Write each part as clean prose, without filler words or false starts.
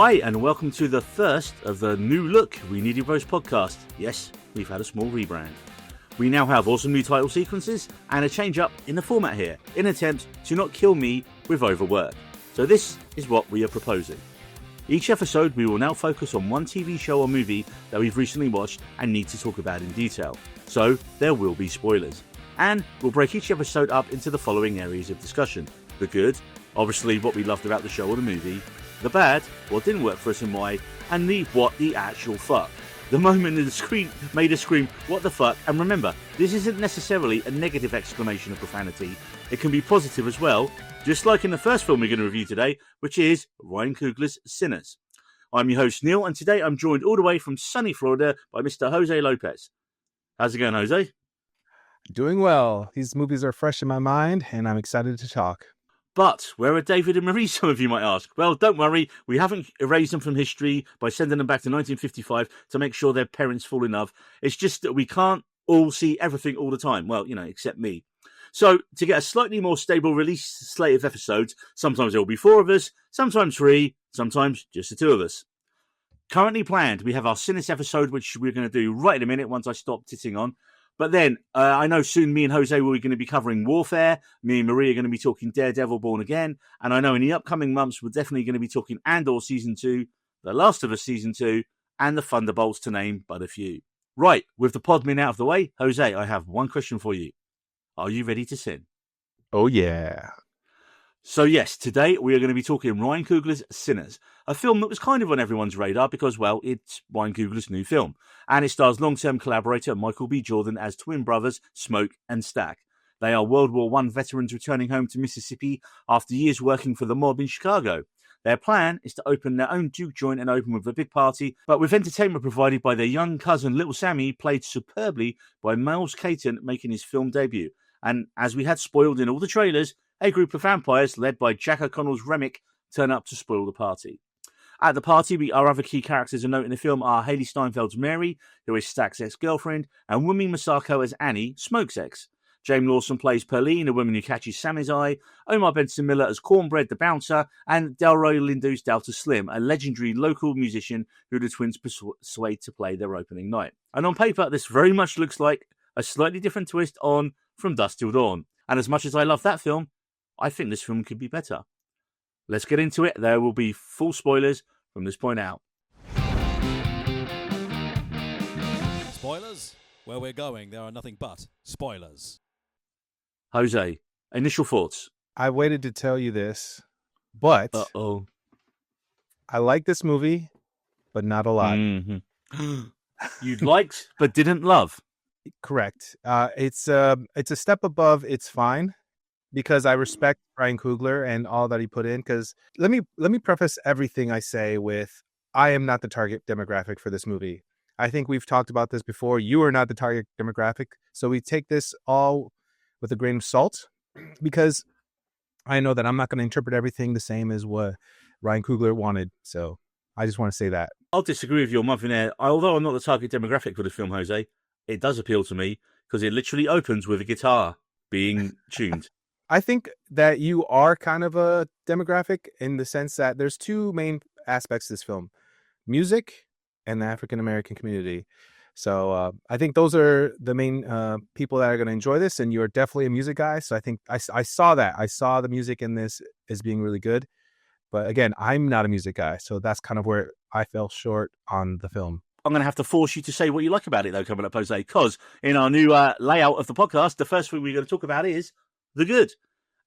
Hi, and welcome to the first of the new look We Need Heroes podcast. Yes, we've had a small rebrand. We now have awesome new title sequences and a change up in the format here, in an attempt to not kill me with overwork. So this is what we are proposing. Each episode we will now focus on one TV show or movie that we've recently watched and need to talk about in detail. So there will be spoilers. And we'll break each episode up into the following areas of discussion. The good, obviously what we loved about the show or the movie. The bad, what didn't work for us and why, and the what the actual fuck. The moment the screen made us scream, what the fuck? And remember, this isn't necessarily a negative exclamation of profanity. It can be positive as well, just like in the first film we're going to review today, which is Ryan Cooglers' Sinners. I'm your host Neil, and today I'm joined all the way from sunny Florida by Mr. Jose Lopez. How's it going, Jose? Doing well. These movies are fresh in my mind, and I'm excited to talk. But where are David and Marie, some of you might ask? Well, don't worry, we haven't erased them from history by sending them back to 1955 to make sure their parents fall in love. It's just that we can't all see everything all the time. Well, except me. So, to get a slightly more stable release slate of episodes, sometimes there will be 4 of us, sometimes 3, sometimes just the 2 of us. Currently planned, we have our Sinners episode, which we're going to do right in a minute once I stop titting on. But then, I know soon me and Jose will be going to be covering Warfare. Me and Marie are going to be talking Daredevil Born Again. And I know in the upcoming months, we're definitely going to be talking Andor Season 2, The Last of Us Season 2, and The Thunderbolts, to name but a few. Right, with the podmin out of the way, Jose, I have one question for you. Are you ready to sin? Oh, yeah. So yes, today we are going to be talking Ryan Coogler's Sinners, a film that was kind of on everyone's radar because, well, it's Ryan Coogler's new film. And it stars long-term collaborator Michael B. Jordan as twin brothers Smoke and Stack. They are World War I veterans returning home to Mississippi after years working for the mob in Chicago. Their plan is to open their own Duke joint and open with a big party, but with entertainment provided by their young cousin Little Sammy, played superbly by Miles Caton, making his film debut. And as we had spoiled in all the trailers, a group of vampires led by Jack O'Connell's Remick turn up to spoil the party. At the party, our other key characters of note in the film are Haley Steinfeld's Mary, who is Stack's ex-girlfriend, and Wunmi Masako as Annie, Smoke's ex. James Lawson plays Pearline, a woman who catches Sammy's eye, Omar Benson Miller as Cornbread the Bouncer, and Delroy Lindo's Delta Slim, a legendary local musician who the twins persuade to play their opening night. And on paper, this very much looks like a slightly different twist on From Dusk Till Dawn. And as much as I love that film, I think this film could be better. Let's get into it. There will be full spoilers from this point out. Spoilers? Where we're going, there are nothing but spoilers. Jose, initial thoughts? I waited to tell you this, but I like this movie, but not a lot. Mm-hmm. You liked, but didn't love. Correct. It's a step above It's Fine, because I respect Ryan Coogler and all that he put in. Because let me preface everything I say with, I am not the target demographic for this movie. I think we've talked about this before. You are not the target demographic. So we take this all with a grain of salt, because I know that I'm not going to interpret everything the same as what Ryan Coogler wanted. So I just want to say that. I'll disagree with your month in there. Although I'm not the target demographic for the film, Jose, it does appeal to me because it literally opens with a guitar being tuned. I think that you are kind of a demographic in the sense that there's 2 main aspects to this film: music and the African-American community. So I think those are the main people that are going to enjoy this, and you're definitely a music guy. So I think I saw that. I saw the music in this as being really good. But again, I'm not a music guy, so that's kind of where I fell short on the film. I'm going to have to force you to say what you like about it, though, coming up, Jose, because in our new layout of the podcast, the first thing we're going to talk about is the good.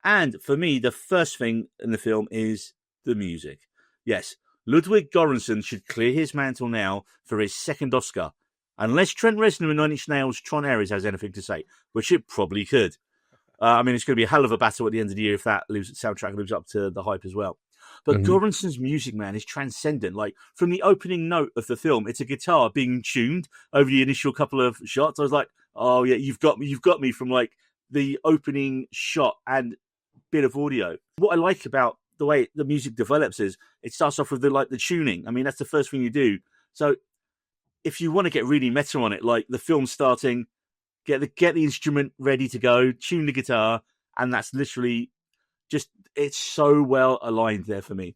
And for me, the first thing in the film is the music. Yes, Ludwig Göransson should clear his mantle now for his second Oscar, unless Trent Reznor in 9 Inch Nails' Tron Ares has anything to say, which it probably could. It's going to be a hell of a battle at the end of the year if that soundtrack lives up to the hype as well. But Göransson's music, man, is transcendent. Like, from the opening note of the film, it's a guitar being tuned over the initial couple of shots. I was like, oh, yeah, you've got me from, like, the opening shot and bit of audio. What I like about the way the music develops is it starts off with the tuning. I mean, that's the first thing you do. So if you want to get really meta on it, like the film starting, get the instrument ready to go, tune the guitar, and that's literally just, it's so well aligned there for me.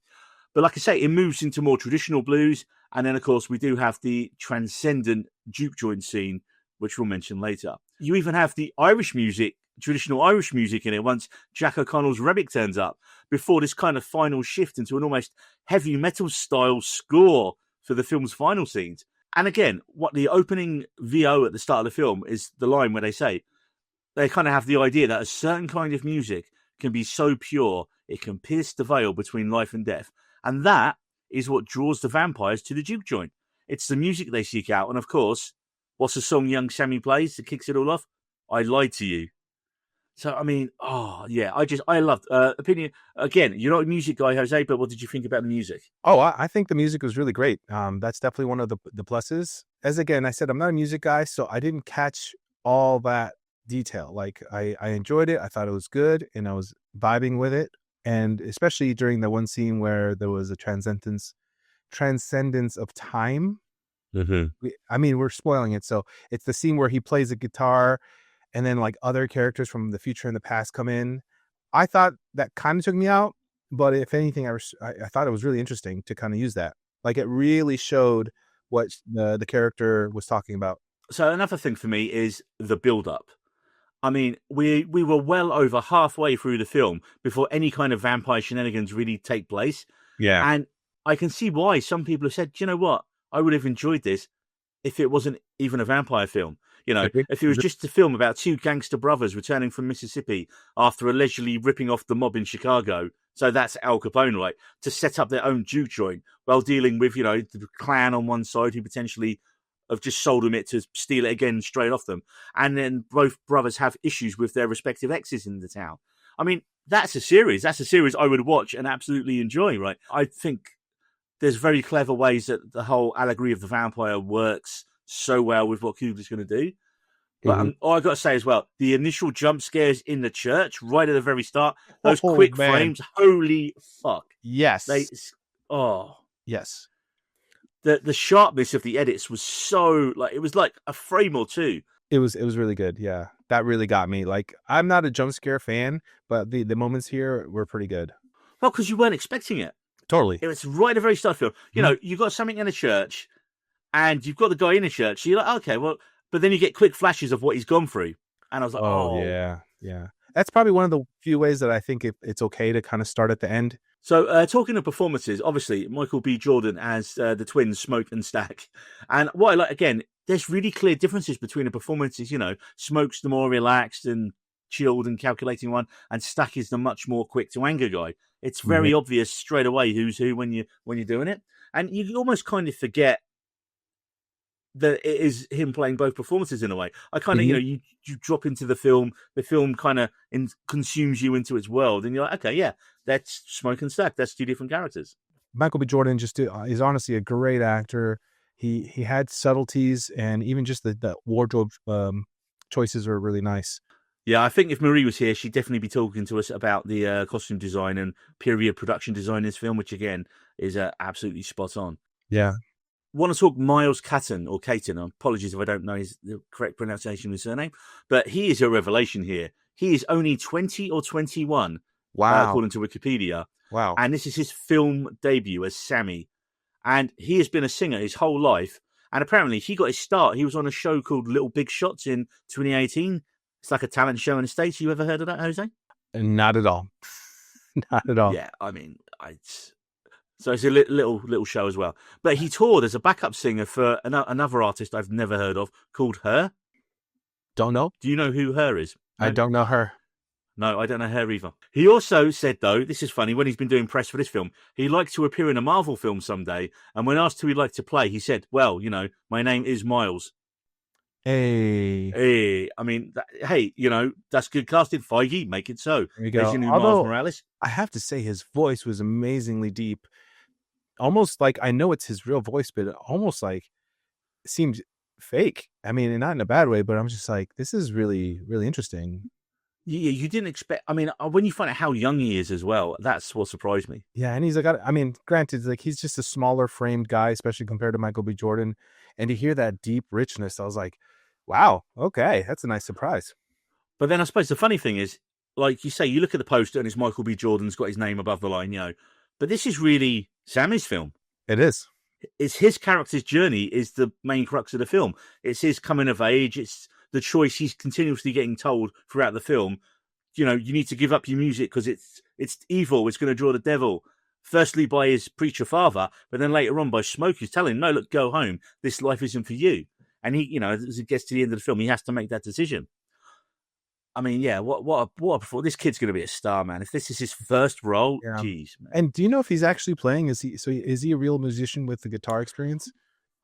But like I say, it moves into more traditional blues. And then, of course, we do have the transcendent juke joint scene, which we'll mention later. You even have the Irish music, traditional Irish music in it once Jack O'Connell's Rebic turns up, before this kind of final shift into an almost heavy metal style score for the film's final scenes. And again, what the opening VO at the start of the film is the line where they say, they kind of have the idea that a certain kind of music can be so pure, it can pierce the veil between life and death. And that is what draws the vampires to the juke joint. It's the music they seek out. And of course, what's the song young Sammy plays that kicks it all off? I Lied to You. So, I mean, I loved opinion. Again, you're not a music guy, Jose, but what did you think about the music? Oh, I think the music was really great. That's definitely one of the pluses. As again, I said, I'm not a music guy, so I didn't catch all that detail. Like, I enjoyed it. I thought it was good, and I was vibing with it. And especially during the one scene where there was a transcendence of time. Mm-hmm. We're spoiling it. So it's the scene where he plays a guitar, and then like other characters from the future and the past come in. I thought that kind of took me out, but if anything, I thought it was really interesting to kind of use that. Like, it really showed what the character was talking about. So another thing for me is the build-up. I mean, we were well over halfway through the film before any kind of vampire shenanigans really take place. Yeah. And I can see why some people have said, do you know what? I would have enjoyed this if it wasn't even a vampire film. You know, if it was just a film about two gangster brothers returning from Mississippi after allegedly ripping off the mob in Chicago. So that's Al Capone, right? To set up their own juke joint while dealing with, you know, the clan on one side who potentially have just sold them it to steal it again straight off them. And then both brothers have issues with their respective exes in the town. I mean, that's a series. That's a series I would watch and absolutely enjoy, right? I think there's very clever ways that the whole allegory of the vampire works so well with what Coogler's going to do. But I got to say as well, the initial jump scares in the church right at the very start, those quick frames, holy fuck. Yes. Yes. The sharpness of the edits was so, like, it was like a frame or two. It was really good. Yeah. That really got me. Like, I'm not a jump scare fan, but the moments here were pretty good. Well, because you weren't expecting it. Totally. It was right at the very start of the film. You know, you've got something in a church and you've got the guy in a church. So you're like, okay, well, but then you get quick flashes of what he's gone through. And I was like, oh. Yeah. That's probably one of the few ways that I think it's okay to kind of start at the end. So talking of performances, obviously, Michael B. Jordan as the twins, Smoke and Stack. And what I like, again, there's really clear differences between the performances. You know, Smoke's the more relaxed and chilled and calculating one, and Stack is the much more quick to anger guy. It's very obvious straight away who's who when you're doing it. And you almost kind of forget that it is him playing both performances in a way. I kind of, you drop into the film kind of consumes you into its world, and you're like, okay, yeah, that's Smoke and Stack. That's two different characters. Michael B. Jordan is honestly a great actor. He had subtleties, and even just the wardrobe choices are really nice. Yeah, I think if Marie was here, she'd definitely be talking to us about the costume design and period production design in this film, which again is absolutely spot on. Yeah. Want to talk Miles Caton or Caton? Apologies if I don't know the correct pronunciation of his surname, but he is a revelation here. He is only 20 or 21, according to Wikipedia. Wow. And this is his film debut as Sammy. And he has been a singer his whole life. And apparently he got his start. He was on a show called Little Big Shots in 2018. It's like a talent show in the States. You ever heard of that, Jose? Not at all. Not at all. Yeah, I mean, so it's a little show as well. But he toured as a backup singer for another artist I've never heard of called Her. Don't know. Do you know who Her is? No? I don't know Her. No, I don't know Her either. He also said, though, this is funny, when he's been doing press for this film, he'd like to appear in a Marvel film someday. And when asked who he'd like to play, he said, well, you know, my name is Miles. Hey. I mean, that's good casting. Feige, make it so. There you go. There's your new Miles Morales. I have to say his voice was amazingly deep. Almost like, I know it's his real voice, but it almost like seemed fake. I mean, and not in a bad way, but I'm just like, this is really, really interesting. Yeah, you didn't expect. I mean, when you find out how young he is as well, that's what surprised me. Yeah, and he's like, I mean, granted, like he's just a smaller framed guy, especially compared to Michael B. Jordan. And to hear that deep richness, I was like, wow, okay, that's a nice surprise. But then I suppose the funny thing is, like you say, you look at the poster and it's Michael B. Jordan's got his name above the line, you know. But this is really Sammy's film. It is. It's his character's journey is the main crux of the film. It's his coming of age. It's the choice he's continuously getting told throughout the film. You need to give up your music because it's evil. It's going to draw the devil. Firstly by his preacher father, but then later on by Smoke, who's telling him, no, look, go home. This life isn't for you. And he, as it gets to the end of the film, he has to make that decision. I mean, yeah, what a this kid's going to be a star, man. If this is his first role, geez, man. And do you know if he's actually playing? Is he a real musician with the guitar experience?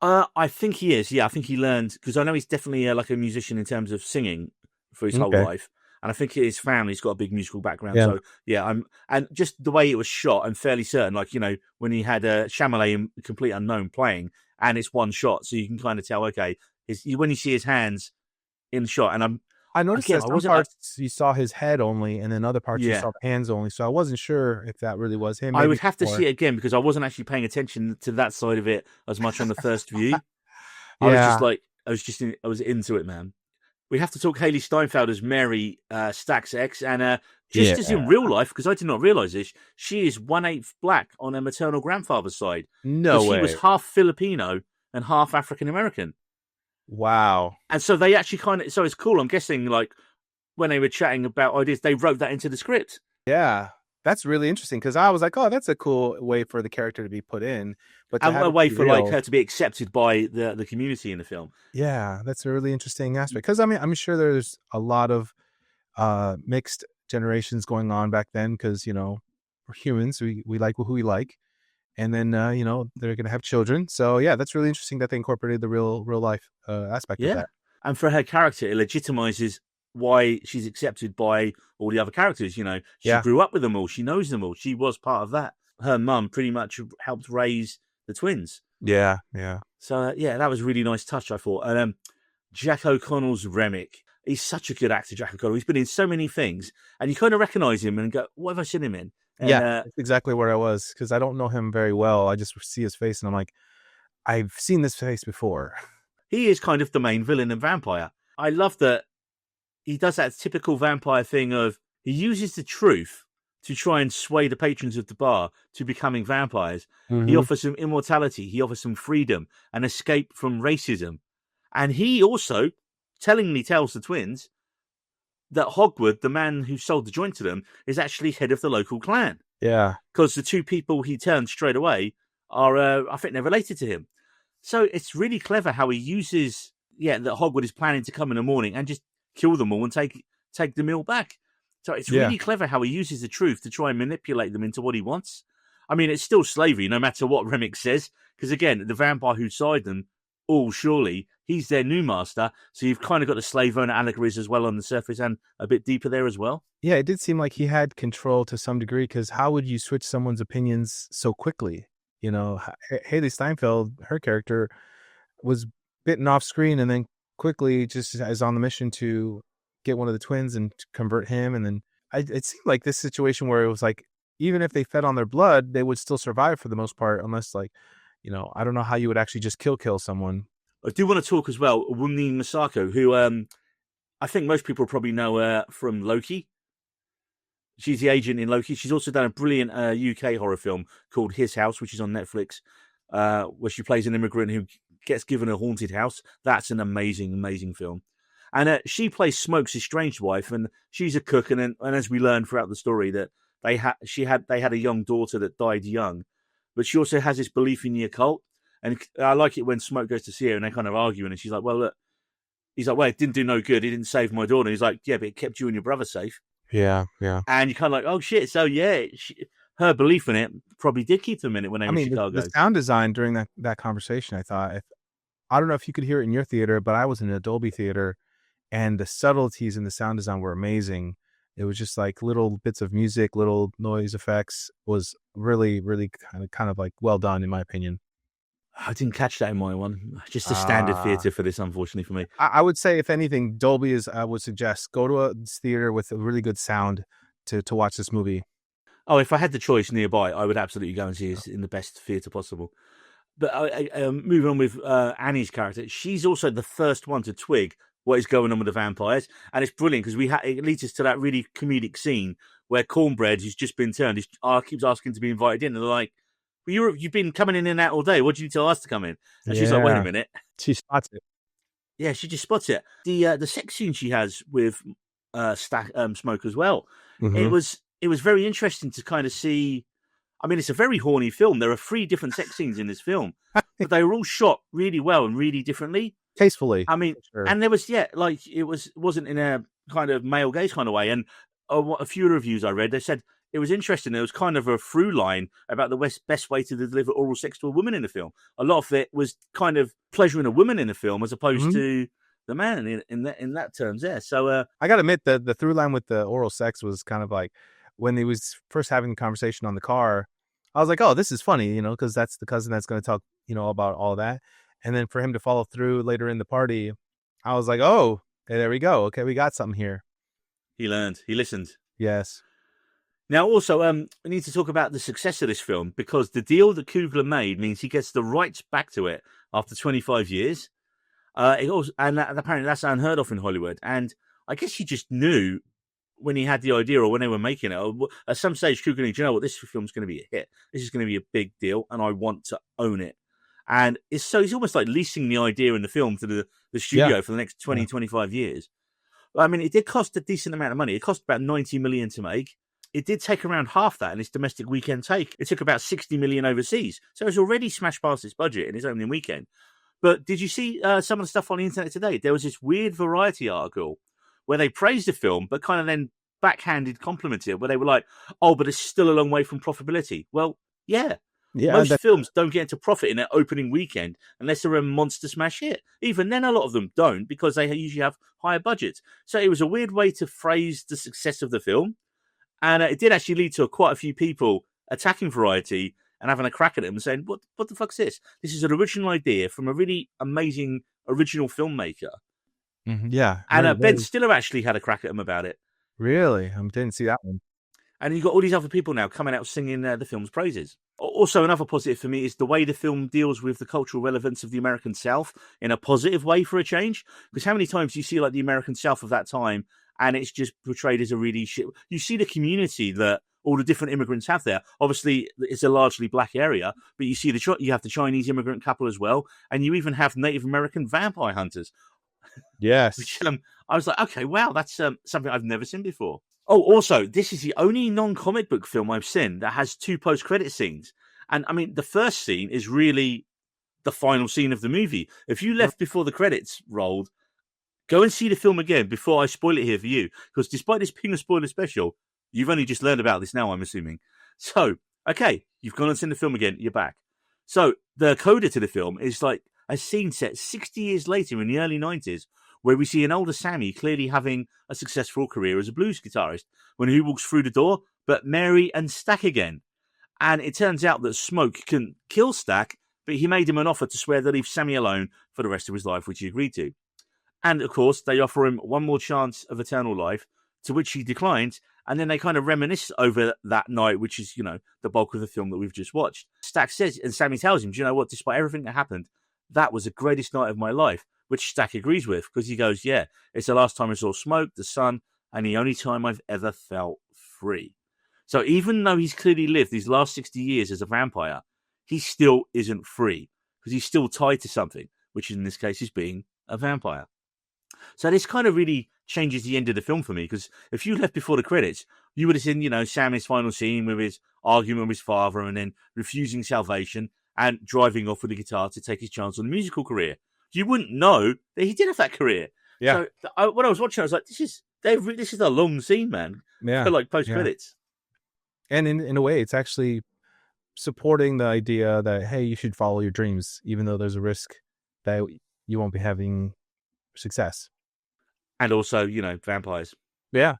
I think he is. Yeah, I think he learned, because I know he's definitely like a musician in terms of singing for his whole life. And I think his family's got a big musical background. Yeah. So yeah, and just the way it was shot, I'm fairly certain, like, when he had Chalamet and Complete Unknown playing, and it's one shot, so you can kind of tell, okay, when you see his hands in the shot, and I noticed that some parts you saw his head only, and then other parts you saw the hands only. So I wasn't sure if that really was him. I would have to see it again because I wasn't actually paying attention to that side of it as much on the first view. I was into it, man. We have to talk Haley Steinfeld as Mary Stack's ex, and as in real life, because I did not realize this, she is 1/8 black on her maternal grandfather's side. No way. She was half Filipino and half African American. Wow. And so they actually so it's cool. I'm guessing, like, when they were chatting about ideas, they wrote that into the script. Yeah. That's really interesting because I was like, oh, that's a cool way for the character to be put in. But a way for like her to be accepted by the community in the film. Yeah, that's a really interesting aspect. Because, I mean, I'm sure there's a lot of mixed generations going on back then because, we're humans. We like who we like. And then, they're going to have children. So, yeah, that's really interesting that they incorporated the real life aspect of that. And for her character, it legitimizes why she's accepted by all the other characters. She grew up with them all. She knows them all. She was part of that. Her mum pretty much helped raise the twins. Yeah. So, that was a really nice touch, I thought. And Jack O'Connell's Remick. He's such a good actor, Jack O'Connell. He's been in so many things. And you kind of recognize him and go, what have I seen him in? And, that's exactly where I was. Because I don't know him very well. I just see his face and I'm like, I've seen this face before. He is kind of the main villain in Vampire. I love that he does that typical vampire thing of he uses the truth to try and sway the patrons of the bar to becoming vampires. Mm-hmm. He offers them immortality. He offers them freedom and escape from racism. And he also tellingly tells the twins that Hogwood, the man who sold the joint to them, is actually head of the local clan. Yeah. Because the two people he turned straight away are, I think they're related to him. So it's really clever how he uses, that Hogwood is planning to come in the morning and just kill them all and take the meal back. So it's really clever how he uses the truth to try and manipulate them into what he wants. I mean, it's still slavery, no matter what Remick says, because again, the vampire who sired them, surely, he's their new master. So you've kind of got the slave owner allegories as well on the surface and a bit deeper there as well. Yeah, it did seem like he had control to some degree, because how would you switch someone's opinions so quickly? Haley Steinfeld, her character, was bitten off screen and then quickly just is on the mission to get one of the twins and to convert him. And then it seemed like this situation where it was like, even if they fed on their blood, they would still survive for the most part, unless I don't know how you would actually just kill someone. I do want to talk as well, Wunmi Masako, who I think most people probably know from Loki. She's the agent in Loki. She's also done a brilliant UK horror film called His House, which is on Netflix, where she plays an immigrant who gets given a haunted house. That's an amazing, amazing film. And she plays Smoke's estranged wife, and she's a cook. And as we learn throughout the story, that they had a young daughter that died young, but she also has this belief in the occult. And I like it when Smoke goes to see her and they're kind of arguing, and she's like, "Well, look," he's like, "Well, it didn't do no good. It didn't save my daughter." He's like, "Yeah, but it kept you and your brother safe." Yeah. And you're kind of like, "Oh shit!" So her belief in it probably did keep them in it when they were in Chicago. The sound design during that conversation, I thought, I don't know if you could hear it in your theater, but I was in a Dolby theater, and the subtleties in the sound design were amazing. It was just like little bits of music, little noise effects. Was really, really kind of like well done, in my opinion. I didn't catch that in my one. Just a standard theater for this, unfortunately for me. I would say, if anything, Dolby I would suggest go to a theater with a really good sound to watch this movie. Oh, if I had the choice nearby, I would absolutely go and see it in the best theater possible. But moving on with Annie's character, she's also the first one to twig what is going on with the vampires, and it's brilliant because it leads us to that really comedic scene where Cornbread, who's just been turned, keeps asking to be invited in, and they're like, You've been coming in and out all day. What did you tell us to come in? And she's like, wait a minute. She spots it. Yeah, she just spots it. The sex scene she has with Smoke as well. Mhm. It was very interesting to kind of see. I mean, it's a very horny film. There are 3 different sex scenes in this film, but they were all shot really well and really differently. Tastefully. I mean, Sure. and there was wasn't in a kind of male gaze kind of way. And a few reviews I read, they said it was interesting. There was kind of a through line about the best way to deliver oral sex to a woman in a film. A lot of it was kind of pleasuring a woman in a film as opposed to the man in that terms there. So I gotta admit the through line with the oral sex was kind of like when he was first having the conversation on the car. I was like, oh, this is funny, because that's the cousin that's going to talk, about all that. And then for him to follow through later in the party, I was like, oh, okay, there we go. Okay, we got something here. he learned. He listened. Yes. Now, also, we need to talk about the success of this film because the deal that Coogler made means he gets the rights back to it after 25 years. Apparently that's unheard of in Hollywood. And I guess he just knew when he had the idea or when they were making it, at some stage, Coogler knew, do you know what, this film's going to be a hit. This is going to be a big deal, and I want to own it. And he's almost like leasing the idea in the film to the studio for the next 20, 25 years. I mean, it did cost a decent amount of money. It cost about $90 million to make. It did take around half that in its domestic weekend take. It took about $60 million overseas. So it's already smashed past its budget in its opening weekend. But did you see some of the stuff on the internet today? There was this weird Variety article where they praised the film, but kind of then backhanded complimented it, where they were like, oh, but it's still a long way from profitability. Well, yeah. Most films don't get into profit in their opening weekend unless they're a monster smash hit. Even then, a lot of them don't because they usually have higher budgets. So it was a weird way to phrase the success of the film. And it did actually lead to quite a few people attacking Variety and having a crack at it and saying, what the fuck's this? This is an original idea from a really amazing original filmmaker. Mm-hmm. Yeah. And Ben Stiller actually had a crack at him about it. Really? I didn't see that one. And you've got all these other people now coming out singing the film's praises. Also, another positive for me is the way the film deals with the cultural relevance of the American South in a positive way for a change. Because how many times do you see like the American South of that time and it's just portrayed as a really shit... You see the community that all the different immigrants have there. Obviously, it's a largely black area, but you see you have the Chinese immigrant couple as well, and you even have Native American vampire hunters. Yes. Which, I was like, okay, wow, that's something I've never seen before. Oh, also, this is the only non-comic book film I've seen that has 2 post-credit scenes. And, I mean, the first scene is really the final scene of the movie. If you left before the credits rolled, go and see the film again before I spoil it here for you. Because despite this being a spoiler special, you've only just learned about this now, I'm assuming. So, okay, you've gone and seen the film again, you're back. So, the coda to the film is like a scene set 60 years later in the early 90s, where we see an older Sammy clearly having a successful career as a blues guitarist when he walks through the door, but Mary and Stack again. And it turns out that Smoke can kill Stack, but he made him an offer to swear to leave Sammy alone for the rest of his life, which he agreed to. And, of course, they offer him one more chance of eternal life, to which he declines, and then they kind of reminisce over that night, which is, the bulk of the film that we've just watched. Stack says, and Sammy tells him, do you know what, despite everything that happened, that was the greatest night of my life, which Stack agrees with, because he goes, yeah, it's the last time I saw smoke, the sun, and the only time I've ever felt free. So even though he's clearly lived these last 60 years as a vampire, he still isn't free, because he's still tied to something, which in this case is being a vampire. So this kind of really changes the end of the film for me, because if you left before the credits, you would have seen, Sammy's final scene with his argument with his father and then refusing salvation and driving off with the guitar to take his chance on a musical career. You wouldn't know that he did have that career. Yeah. So when I was watching, I was like, this is a long scene, man. Yeah. Like post-credits. Yeah. And in a way, it's actually supporting the idea that, hey, you should follow your dreams, even though there's a risk that you won't be having success. And also, vampires. Yeah.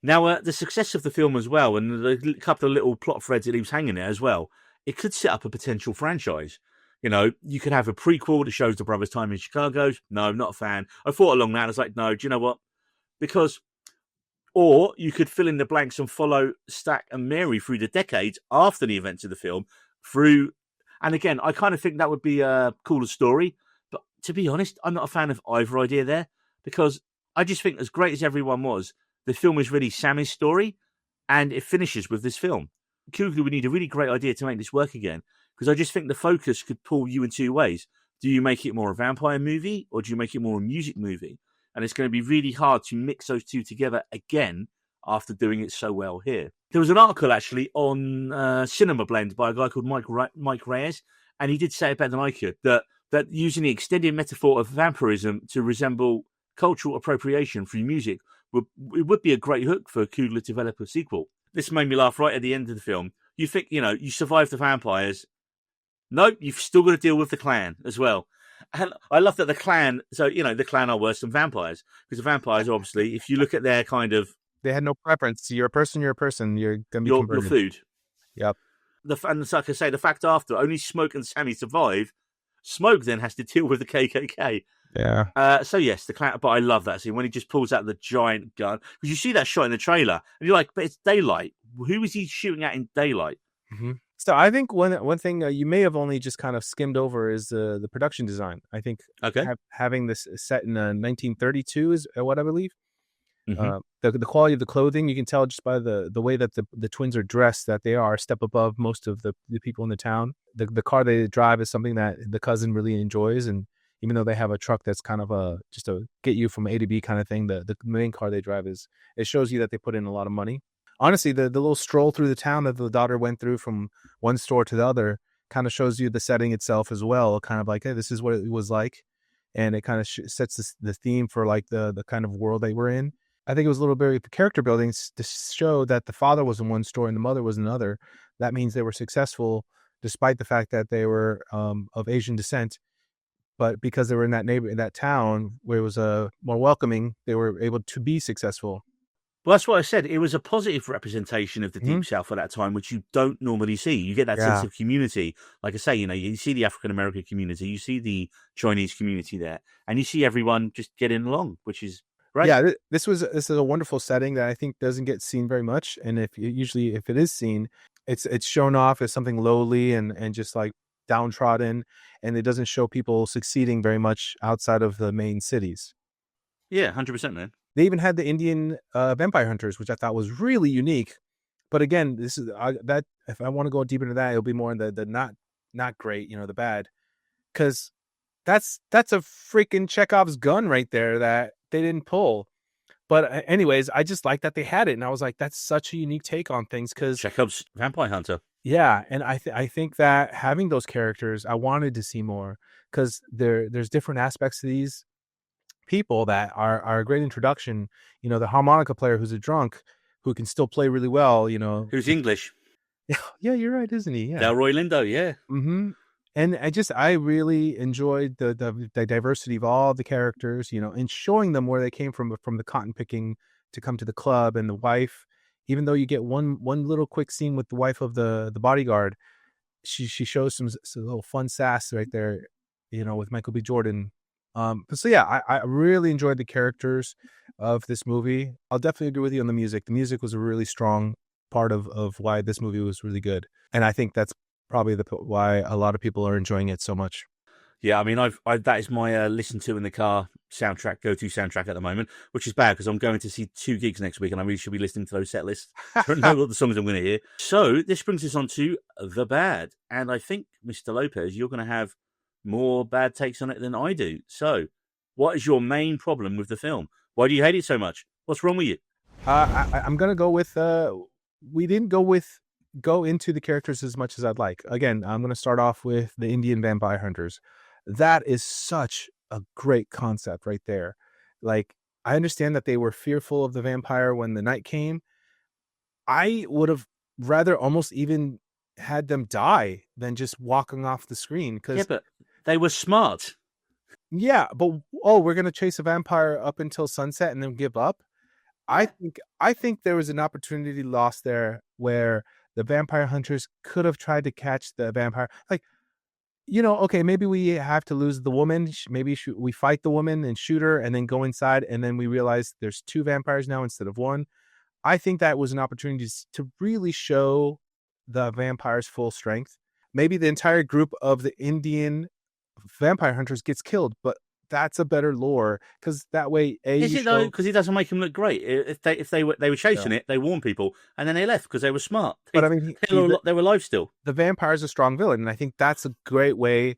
Now, the success of the film as well, and the couple of little plot threads it leaves hanging there as well, it could set up a potential franchise. You could have a prequel that shows the brothers' time in Chicago. No, not a fan. I thought along that. I was like, no, do you know what? Or you could fill in the blanks and follow Stack and Mary through the decades after the events of the film. And again, I kind of think that would be a cooler story. But to be honest, I'm not a fan of either idea there, because I just think as great as everyone was, the film is really Sammy's story, and it finishes with this film. Coogler would need a really great idea to make this work again, because I just think the focus could pull you in two ways. Do you make it more a vampire movie, or do you make it more a music movie? And it's going to be really hard to mix those two together again after doing it so well here. There was an article actually on Cinema Blend by a guy called Mike Reyes, and he did say it better than I could, that using the extended metaphor of vampirism to resemble cultural appropriation through music would be a great hook for Coogler to develop a sequel. This made me laugh right at the end of the film. You think, you survive the vampires. Nope, you've still got to deal with the clan as well. And I love that the clan, so, the clan are worse than vampires. Because the vampires, obviously, if you look at their kind of... They had no preference. You're a person, you're going to be your converted. food. Yep. And like I say, the fact after, only Smoke and Sammy survive. Smoke then has to deal with the KKK. Yeah. So yes, the clan. But I love that scene when he just pulls out the giant gun, because you see that shot in the trailer, and you're like, "But it's daylight. Who is he shooting at in daylight?" Mm-hmm. So I think one thing you may have only just kind of skimmed over is the production design. I think having this set in 1932 is what I believe. Mm-hmm. The quality of the clothing, you can tell just by the way that the twins are dressed, that they are a step above most of the people in the town. The car they drive is something that the cousin really enjoys, and even though they have a truck that's kind of just a get you from A to B kind of thing, the main car they drive it shows you that they put in a lot of money. Honestly, the little stroll through the town that the daughter went through from one store to the other kind of shows you the setting itself as well, kind of like, hey, this is what it was like, and it kind of sets the theme for like the kind of world they were in. I think it was a little bit of character building to show that the father was in one store and the mother was in another. That means they were successful despite the fact that they were of Asian descent. But because they were in that town where it was more welcoming, they were able to be successful. Well, that's what I said. It was a positive representation of the Deep South at that time, which you don't normally see. You get that sense of community. Like I say, you see the African-American community, you see the Chinese community there, and you see everyone just getting along, which is great. Yeah, this is a wonderful setting that I think doesn't get seen very much. And if it is seen, it's shown off as something lowly and just like downtrodden, and it doesn't show people succeeding very much outside of the main cities. Yeah, 100%, man. They even had the Indian vampire hunters, which I thought was really unique. But again, this is that if I want to go deeper into that, it'll be more in the not great, the bad, because that's a freaking Chekhov's gun right there that they didn't pull. But anyways, I just like that they had it, and I was like, that's such a unique take on things. Because Chekhov's vampire hunter. Yeah, and I think that having those characters, I wanted to see more, because there's different aspects to these people that are a great introduction. The harmonica player who's a drunk who can still play really well. Who's English? Yeah, you're right, isn't he? Yeah, Delroy Lindo. Yeah. Mm-hmm. And I really enjoyed the diversity of all the characters, and showing them where they came from the cotton picking to come to the club, and the wife. Even though you get one little quick scene with the wife of the bodyguard, she shows some little fun sass right there, with Michael B. Jordan. So yeah, I really enjoyed the characters of this movie. I'll definitely agree with you on the music. The music was a really strong part of why this movie was really good, and I think that's probably why a lot of people are enjoying it so much. Yeah, I mean, that is my listen to in the car go-to soundtrack at the moment, which is bad because I'm going to see 2 gigs next week, and I really should be listening to those set lists to know what the songs I'm going to hear. So this brings us on to the bad, and I think, Mr. Lopez, you're going to have more bad takes on it than I do. So, what is your main problem with the film? Why do you hate it so much? What's wrong with you? I'm going to go with we didn't go into the characters as much as I'd like. Again, I'm going to start off with the Indian vampire hunters. That is such a great concept right there. Like, I understand that they were fearful of the vampire when the night came. I would have rather almost even had them die than just walking off the screen. Yeah, but they were smart. Yeah, but we're going to chase a vampire up until sunset and then give up. I think there was an opportunity lost there where the vampire hunters could have tried to catch the vampire. Like, okay, maybe we have to lose the woman. Maybe we fight the woman and shoot her and then go inside, and then we realize there's 2 vampires now instead of 1. I think that was an opportunity to really show the vampire's full strength. Maybe the entire group of the Indian vampire hunters gets killed, but that's a better lore because that way, Is it though? Because it doesn't make them look great. If they were chasing it, they warned people, and then they left because they were smart. But I mean, they were alive still. The vampire's a strong villain, and I think that's a great way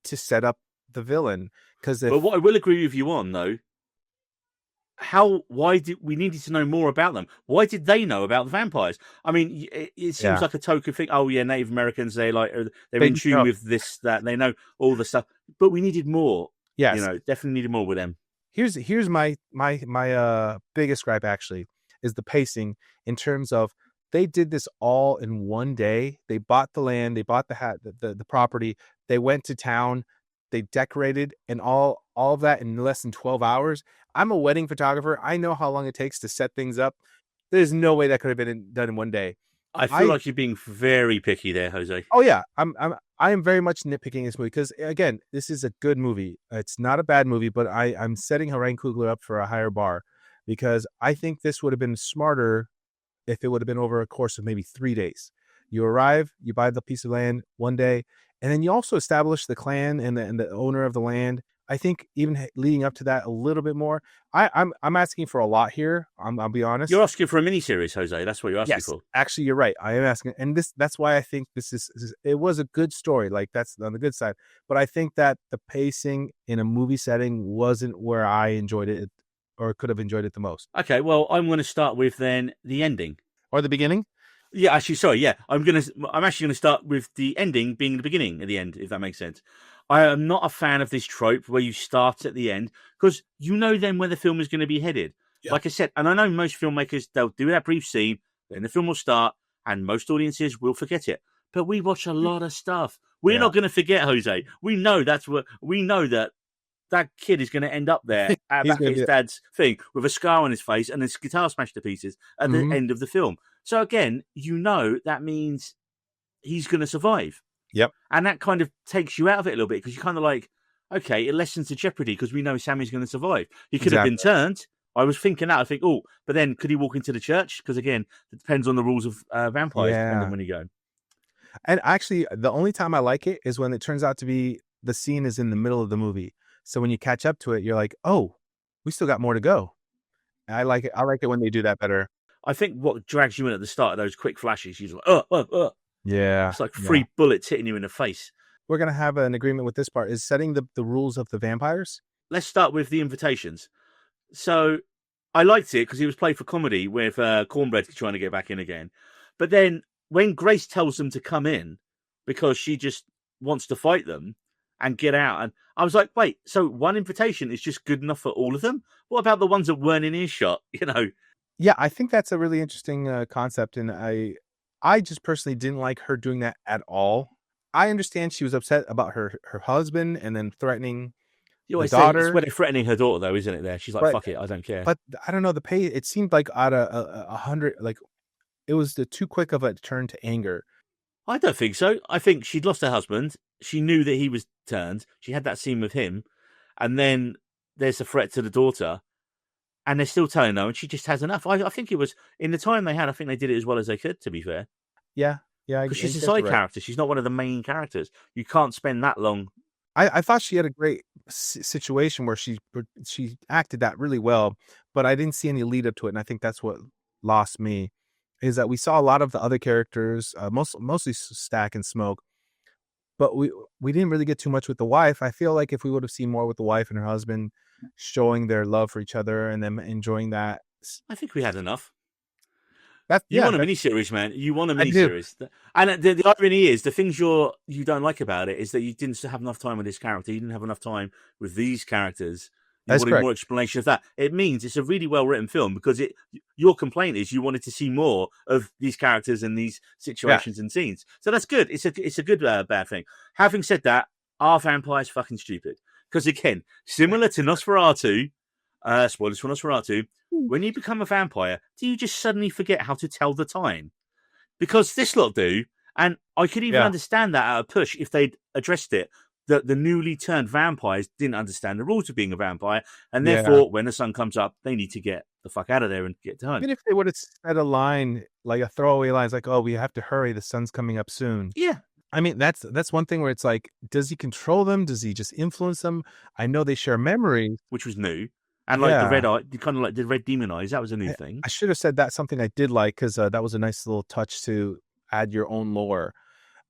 to set up the villain. But what I will agree with you on, though, why did we needed to know more about them? Why did they know about the vampires? I mean, it seems like a token thing. Oh yeah, Native Americans, they're in tune with this, that, they know all the stuff. But we needed more. Yes, definitely needed more with them. Here's my biggest gripe actually is the pacing in terms of they did this all in one day. They bought the land, they bought the property, they went to town, they decorated, and all of that in less than 12 hours. I'm a wedding photographer. I know how long it takes to set things up. There's no way that could have been done in one day. I feel like you're being very picky there, Jose. Oh yeah, I am very much nitpicking this movie because again, this is a good movie. It's not a bad movie, but I'm setting Ryan Coogler up for a higher bar because I think this would have been smarter if it would have been over a course of maybe 3 days. You arrive, you buy the piece of land one day, and then you also establish the clan and the owner of the land. I think even leading up to that a little bit more. I'm asking for a lot here. I'll be honest. You're asking for a miniseries, Jose. That's what you're asking for. Actually, you're right. I am asking, and that's why I think this is. It was a good story. Like that's on the good side. But I think that the pacing in a movie setting wasn't where I enjoyed it, or could have enjoyed it the most. Okay, well, I'm going to start with then the ending or the beginning. Yeah, actually, sorry. Yeah, I'm actually going to start with the ending being the beginning at the end, if that makes sense. I am not a fan of this trope where you start at the end because you know then where the film is going to be headed. Yeah. Like I said, and I know most filmmakers, they'll do that brief scene, then the film will start, and most audiences will forget it. But we watch a lot of stuff. We're not going to forget, Jose. We know that kid is going to end up there at his dad's thing with a scar on his face and his guitar smashed to pieces at the end of the film. So again, that means he's going to survive. Yep. And that kind of takes you out of it a little bit because you're kind of like, okay, it lessens the jeopardy because we know Sammy's going to survive. He could have been turned. I was thinking that. I think, but then could he walk into the church? Because again, it depends on the rules of vampires, depending on when you go. And actually, the only time I like it is when it turns out to be the scene is in the middle of the movie. So when you catch up to it, you're like, oh, we still got more to go. And I like it. I like it when they do that better. I think what drags you in at the start of those quick flashes, you're like, Yeah. It's like 3 bullets hitting you in the face. We're going to have an agreement with this part, is setting the rules of the vampires. Let's start with the invitations. So I liked it because he was played for comedy with Cornbread trying to get back in again. But then when Grace tells them to come in because she just wants to fight them and get out, and I was like, wait, so one invitation is just good enough for all of them? What about the ones that weren't in earshot, Yeah, I think that's a really interesting concept, and I just personally didn't like her doing that at all. I understand she was upset about her husband and then threatening the daughter. It's when they're threatening her daughter, though, isn't it? There, she's like, "Fuck it, I don't care." But I don't know the pay. It seemed like out of 100, like it was too quick of a turn to anger. I don't think so. I think she'd lost her husband. She knew that he was turned. She had that scene with him, and then there's a threat to the daughter. And they're still telling her, and she just has enough. I think it was, in the time they had, I think they did it as well as they could, to be fair. Yeah. Because she's a side character. She's not one of the main characters. You can't spend that long. I thought she had a great situation where she acted that really well, but I didn't see any lead up to it. And I think that's what lost me, is that we saw a lot of the other characters, mostly Stack and Smoke, but we didn't really get too much with the wife. I feel like if we would have seen more with the wife and her husband, showing their love for each other and them enjoying that. I think we had enough. You want a miniseries, man. You want a miniseries. And the irony is, the things you don't like about it is that you didn't have enough time with this character. You didn't have enough time with these characters. You wanted more explanation of that. It means it's a really well-written film because your complaint is you wanted to see more of these characters and these situations and scenes. So that's good. It's a good bad thing. Having said that, are vampires fucking stupid? Because again, similar to Nosferatu, spoilers for Nosferatu, when you become a vampire, do you just suddenly forget how to tell the time? Because this lot do, and I could even understand that at a push if they'd addressed it, that the newly turned vampires didn't understand the rules of being a vampire, and therefore, when the sun comes up, they need to get the fuck out of there and get to home. Even if they would have said a line, like a throwaway line, like, oh, we have to hurry, the sun's coming up soon. Yeah. I mean, that's one thing where it's like, does he control them? Does he just influence them? I know they share memories. which was new. And like the Yeah. red eye, kind of like the red demon eyes, that was a new thing. I should have said that's something I did like, because that was a nice little touch to add your own lore.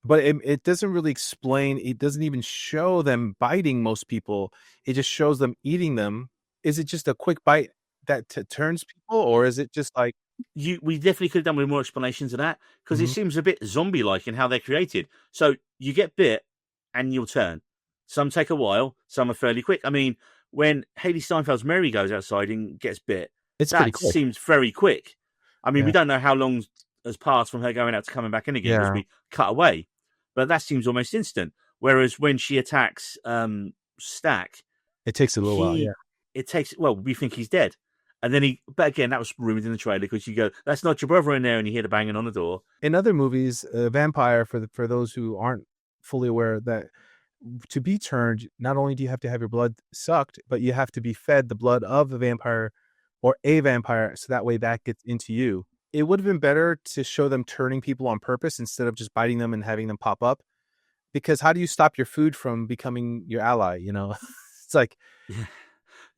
But it doesn't really explain. It doesn't even show them biting most people. It just shows them eating them. Is it just a quick bite that turns people, or is it just like? We definitely could have done with more explanations of that, because it Mhm. seems a bit zombie-like in how they're created. So you get bit and you'll turn. Some take a while, some are fairly quick. I mean, when Haley Steinfeld's Mary goes outside and gets bit, It's pretty that quick. seems very quick. I mean, Yeah. we don't know how long has passed from her going out to coming back in again, because Yeah. we cut away. But that seems almost instant. Whereas when she attacks Stack, It takes a little while. Yeah. it takes, well, we think he's dead. And then but again, that was rumored in the trailer, because you go, that's not your brother in there, and you hear the banging on the door. In other movies, vampire, for those who aren't fully aware, that to be turned, not only do you have to have your blood sucked, but you have to be fed the blood of the vampire or a vampire, so that way that gets into you. It would have been better to show them turning people on purpose instead of just biting them and having them pop up. Because how do you stop your food from becoming your ally? It's like,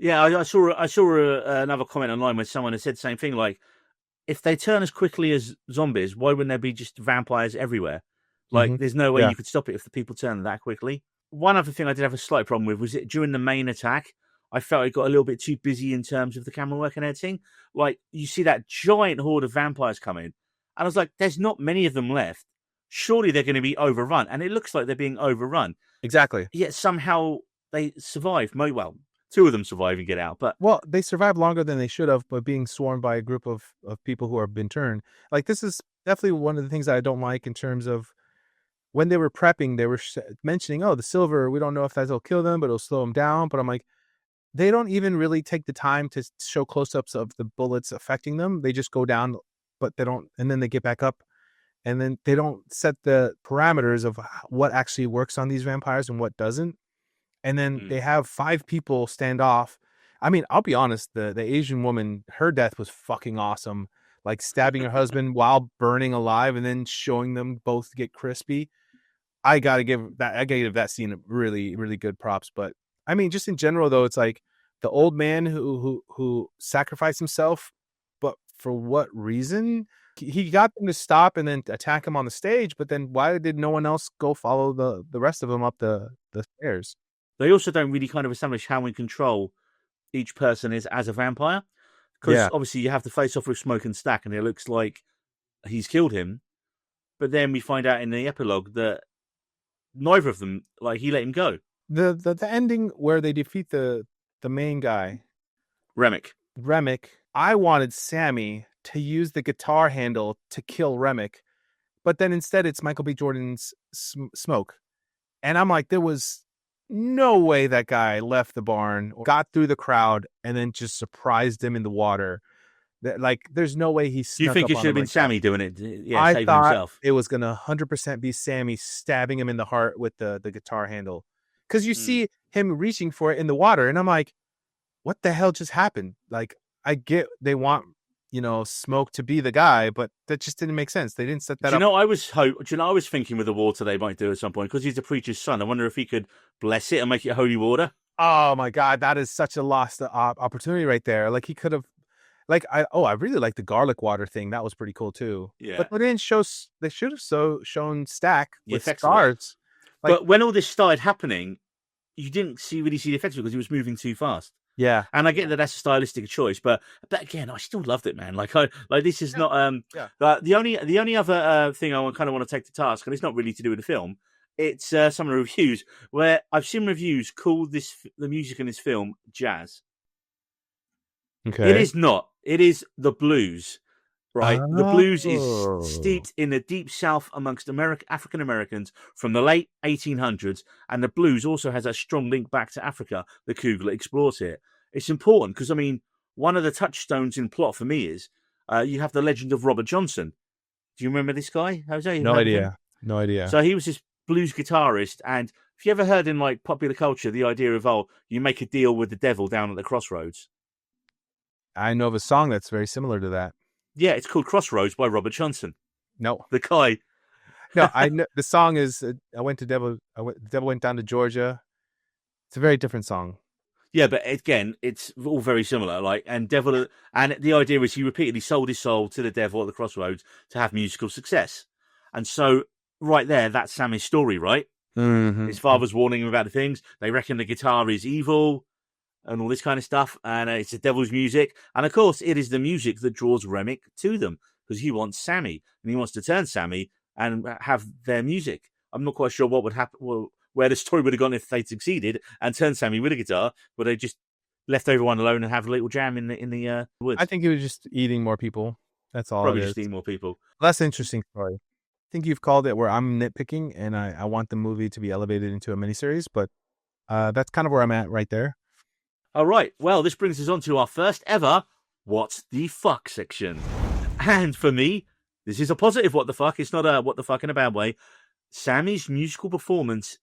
Yeah, I saw another comment online where someone had said the same thing. Like, if they turn as quickly as zombies, why wouldn't there be just vampires everywhere? Like, Mhm. there's no way Yeah. you could stop it if the people turn that quickly. One other thing I did have a slight problem with was it during the main attack. I felt it got a little bit too busy in terms of the camera work and editing. Like, you see that giant horde of vampires coming, and I was like, there's not many of them left. Surely they're going to be overrun. And it looks like they're being overrun. Exactly. Yet somehow they survive. Well, two of them survive and get out. But Well, they survived longer than they should have, but being swarmed by a group of people who have been turned. Like, this is definitely one of the things that I don't like in terms of when they were prepping, they were mentioning, oh, the silver, we don't know if that'll kill them, but it'll slow them down. But I'm like, they don't even really take the time to show close-ups of the bullets affecting them. They just go down, but they don't, and then they get back up. And then they don't set the parameters of what actually works on these vampires and what doesn't. And then they have 5 people stand off. I mean, I'll be honest, the Asian woman, her death was fucking awesome. Like stabbing her husband while burning alive and then showing them both get crispy. I gotta give that scene really, really good props. But I mean, just in general though, it's like the old man who sacrificed himself, but for what reason? He got them to stop and then attack him on the stage, but then why did no one else go follow the rest of them up the stairs? they also don't really kind of establish how in control each person is as a vampire. Because Yeah. obviously you have to face off with Smoke and Stack, and it looks like he's killed him. But then we find out in the epilogue that neither of them, like, he let him go. The ending where they defeat the main guy, Remick, I wanted Sammy to use the guitar handle to kill Remick, but then instead it's Michael B. Jordan's Smoke. And I'm like, there was no way that guy left the barn, got through the crowd, and then just surprised him in the water. Like, there's no way he snuck Do you think up it on should have him been like that. Sammy doing it? Yeah, I saving thought himself. it was gonna 100% be Sammy stabbing him in the heart with the guitar handle, because you see him reaching for it in the water, and I'm like, what the hell just happened? Like, I get they want Smoke to be the guy, but that just didn't make sense. They didn't set that Do you up. know, I was thinking with the water they might do at some point, because he's the preacher's son. I wonder if he could bless it and make it holy water. Oh my god, that is such a lost opportunity right there. Like, he could have. Like, I really like the garlic water thing. That was pretty cool too. Yeah. But they didn't show. They should have shown Stack The with effects of it. scars. Like, But when all this started happening, you didn't really see the effects because he was moving too fast. yeah, And I get that that's a stylistic choice, but again, I still loved it, man. Like, this is not the only other thing I kind of want to take to task, and it's not really to do with the film. It's some of the reviews where I've seen reviews call the music in this film jazz. okay. It is not. It is the blues, right? The blues Oh. is steeped in the deep South amongst African Americans from the late 1800s, and the blues also has a strong link back to Africa. The Coogler explores it. It's important because, I mean, one of the touchstones in plot for me is you have the legend of Robert Johnson. Do you remember this guy, Jose? No idea. No idea. So he was this blues guitarist, and if you ever heard in like popular culture the idea of, oh, you make a deal with the devil down at the crossroads. I know of a song that's very similar to that. Yeah, it's called Crossroads by Robert Johnson. No. The guy. No, I know the song is. Devil went down to Georgia. It's a very different song. Yeah, but again, it's all very similar. Like, and devil, and the idea is he repeatedly sold his soul to the devil at the crossroads to have musical success. And so, right there, that's Sammy's story, right? Mm-hmm. His father's warning him about the things. They reckon the guitar is evil and all this kind of stuff. And it's the devil's music. And of course, it is the music that draws Remick to them because he wants Sammy and he wants to turn Sammy and have their music. I'm not quite sure what would happen, where the story would have gone if they'd succeeded and turned Sammy with a guitar, but they just left everyone alone and have a little jam in the woods. I think he was just eating more people. That's all. Probably it is. just eating more people. Less interesting story. I think you've called it where I'm nitpicking, and I want the movie to be elevated into a miniseries, but that's kind of where I'm at right there. All right. Well, this brings us on to our first ever What the Fuck section. And for me, this is a positive what the fuck. It's not a what the fuck in a bad way. Sammy's musical performance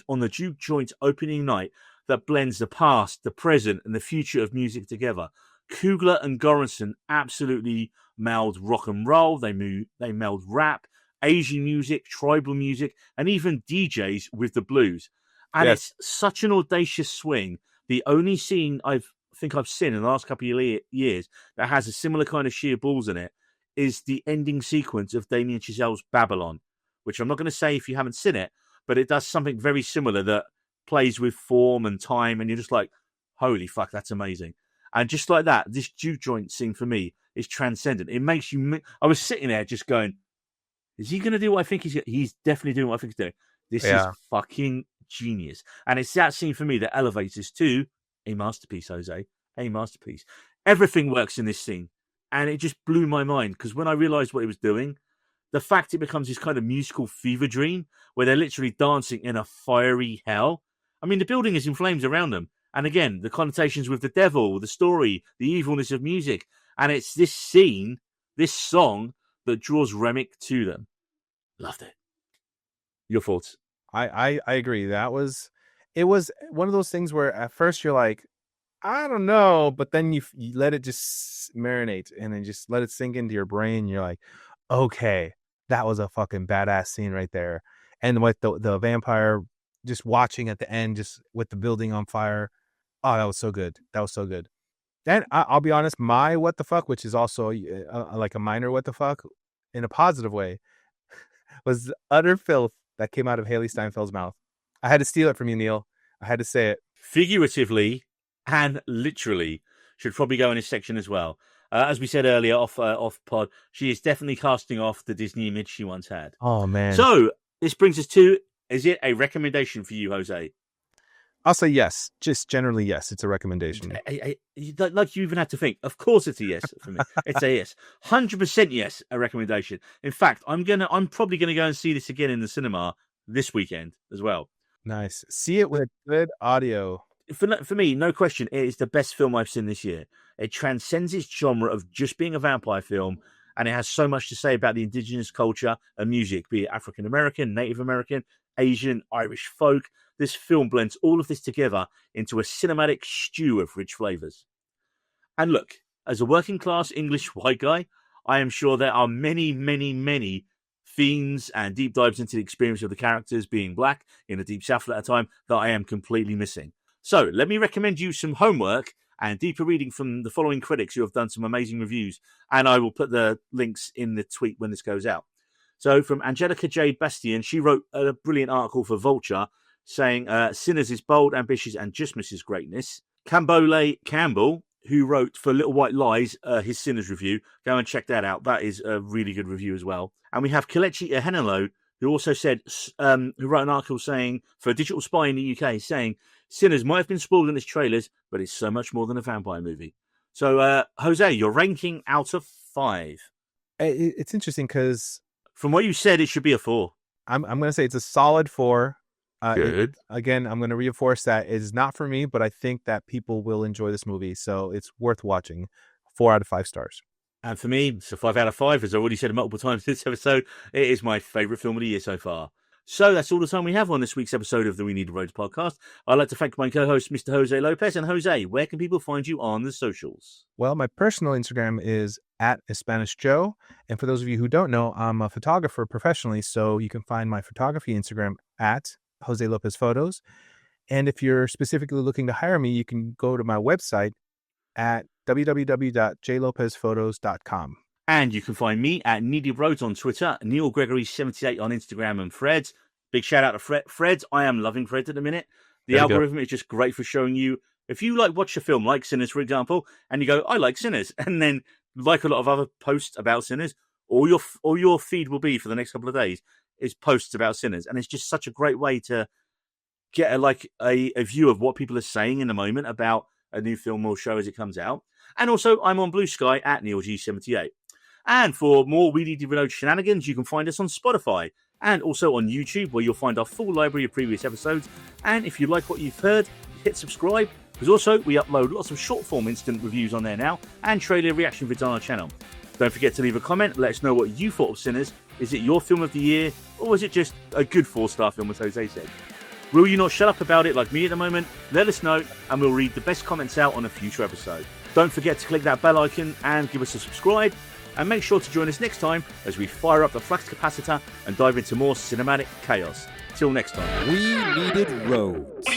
on the Juke Joint opening night that blends the past, the present, and the future of music together. Coogler and Goranson absolutely meld rock and roll. They meld rap, Asian music, tribal music, and even DJs with the blues. And It's such an audacious swing. The only scene I think I've seen in the last couple of years that has a similar kind of sheer balls in it is the ending sequence of Damien Chazelle's Babylon, which I'm not going to say if you haven't seen it, but it does something very similar that plays with form and time, and you're just like, holy fuck, that's amazing. And just like that, this Juke Joint scene for me is transcendent. It makes you... I was sitting there just going, is he going to do what I think he's definitely doing what I think he's doing. This is fucking genius. And it's that scene for me that elevates this to a masterpiece, Jose. A masterpiece. Everything works in this scene. And it just blew my mind, because when I realized what he was doing, the fact it becomes this kind of musical fever dream where they're literally dancing in a fiery hell. I mean, the building is in flames around them. And again, the connotations with the devil, the story, the evilness of music. And it's this scene, this song, that draws Remick to them. Loved it. Your thoughts? I agree. It was one of those things where at first you're like, I don't know, but then you let it just marinate and then just let it sink into your brain. You're like, okay, that was a fucking badass scene right there. And with the vampire just watching at the end, just with the building on fire. Oh, that was so good. That was so good. And I'll be honest, my what the fuck, which is also like a minor what the fuck in a positive way, was the utter filth that came out of Haley Steinfeld's mouth. I had to steal it from you, Neil. I had to say it. Figuratively and literally should probably go in this section as well. As we said earlier off pod, she is definitely casting off the Disney image she once had. Oh, man. So this brings us to, is it a recommendation for you, Jose? I'll say yes. Just generally yes. It's a recommendation. Like you even had to think. Of course it's a yes for me. It's a yes. 100% yes, a recommendation. In fact, I'm probably going to go and see this again in the cinema this weekend as well. Nice. See it with good audio. For me, no question, it is the best film I've seen this year. It transcends its genre of just being a vampire film, and it has so much to say about the indigenous culture and music, be it African American, Native American, Asian, Irish folk. This film blends all of this together into a cinematic stew of rich flavors. And look, as a working class English white guy, I am sure there are many, many, many themes and deep dives into the experience of the characters being black in the Deep South at a time that I am completely missing. So let me recommend you some homework and deeper reading from the following critics who have done some amazing reviews, and I will put the links in the tweet when this goes out. So from Angelica Jade Bastian, she wrote a brilliant article for Vulture saying Sinners is bold, ambitious, and just misses greatness. Cambole Campbell, who wrote for Little White Lies his Sinners review, go and check that out. That is a really good review as well. And we have Kelechi Ehenelo, who also said, who wrote an article saying, for Digital Spy in the UK, saying, Sinners might have been spoiled in its trailers, but it's so much more than a vampire movie. So, Jose, your ranking out of 5. It's interesting because... From what you said, it should be a 4. I'm going to say it's a solid 4. Good. Again, I'm going to reinforce that it is not for me, but I think that people will enjoy this movie, so it's worth watching. 4 out of 5 stars. And for me, it's a 5 out of 5. As I already said multiple times in this episode, it is my favourite film of the year so far. So that's all the time we have on this week's episode of the We Need Roads podcast. I'd like to thank my co-host, Mr. Jose Lopez. And Jose, where can people find you on the socials? Well, my personal Instagram is @SpanishJoe. And for those of you who don't know, I'm a photographer professionally, so you can find my photography Instagram at Jose Lopez Photos. And if you're specifically looking to hire me, you can go to my website at www.jlopezphotos.com. And you can find me at Needy Roads on Twitter, Neil Gregory78 on Instagram, and Fred. Big shout out to Fred. I am loving Fred at the minute. The algorithm is just great for showing you, if you watch a film like Sinners, for example, and you go, I like Sinners, and then like a lot of other posts about Sinners, all your feed will be for the next couple of days is posts about Sinners. And it's just such a great way to get a view of what people are saying in the moment about a new film or show as it comes out. And also, I'm on Blue Sky at NeilG78. And for more We Need to Reload shenanigans, you can find us on Spotify and also on YouTube, where you'll find our full library of previous episodes. And if you like what you've heard, hit subscribe, because also we upload lots of short-form instant reviews on there now and trailer reaction vids on our channel. Don't forget to leave a comment. Let us know what you thought of Sinners. Is it your film of the year, or is it just a good 4-star film, as Jose said? Will you not shut up about it like me at the moment? Let us know, and we'll read the best comments out on a future episode. Don't forget to click that bell icon and give us a subscribe. And make sure to join us next time as we fire up the flux capacitor and dive into more cinematic chaos. Till next time. We Needed Roads.